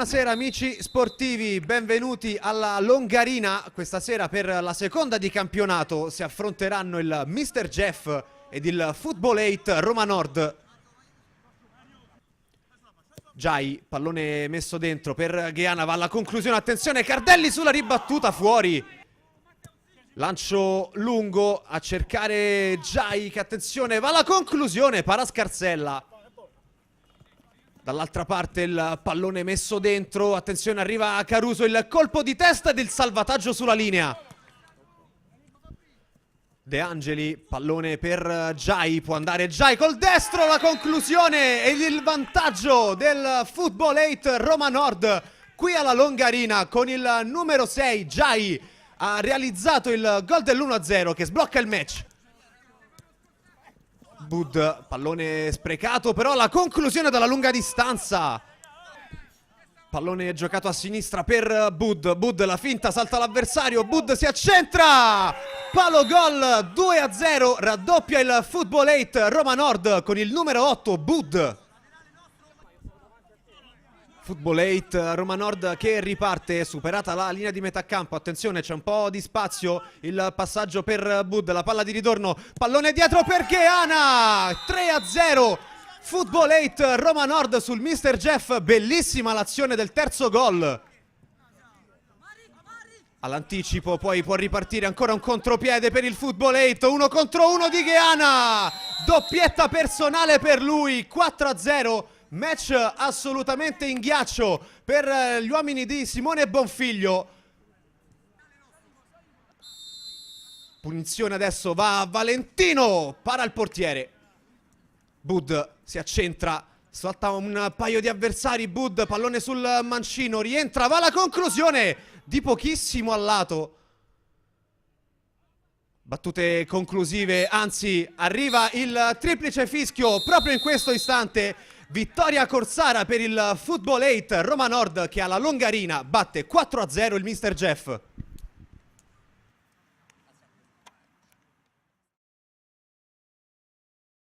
Buonasera amici sportivi, benvenuti alla Longarina. Questa sera per la seconda di campionato si affronteranno il Mr. Jeff ed il Football 8 Roma Nord. Giai, pallone messo dentro per Gheana, va alla conclusione, attenzione Cardelli sulla ribattuta, fuori. Lancio lungo a cercare Giai, che attenzione, va alla conclusione, para Scarsella. Dall'altra parte il pallone messo dentro, attenzione arriva Caruso, il colpo di testa ed il salvataggio sulla linea. De Angeli, pallone per Giai, può andare Giai col destro, la conclusione e il vantaggio del Football 8 Roma Nord qui alla Longarina con il numero 6 Giai. Ha realizzato il gol dell'1-0 che sblocca il match. Bud, pallone sprecato, però la conclusione dalla lunga distanza. Pallone giocato a sinistra per Bud. Bud la finta, salta l'avversario. Bud si accentra. Palo gol, 2-0. Raddoppia il Football 8 Roma Nord con il numero 8 Bud. Football 8 Roma Nord che riparte, superata la linea di metà campo. Attenzione, c'è un po' di spazio. Il passaggio per Bud, la palla di ritorno. Pallone dietro per Gheana. 3-0. Football 8 Roma Nord sul Mr. Jeff. Bellissima l'azione del terzo gol. All'anticipo poi può ripartire ancora un contropiede per il Football 8. 1 contro 1 di Gheana. Doppietta personale per lui. 4-0. Match assolutamente in ghiaccio per gli uomini di Simone Bonfiglio. Punizione adesso, va Valentino, para il portiere. Bud si accentra, salta un paio di avversari. Bud, pallone sul mancino, rientra, va alla conclusione di pochissimo al lato. Battute conclusive, anzi arriva il triplice fischio proprio in questo istante. Vittoria corsara per il Football 8 Roma Nord che alla Longarina batte 4-0 il Mr. Jeff.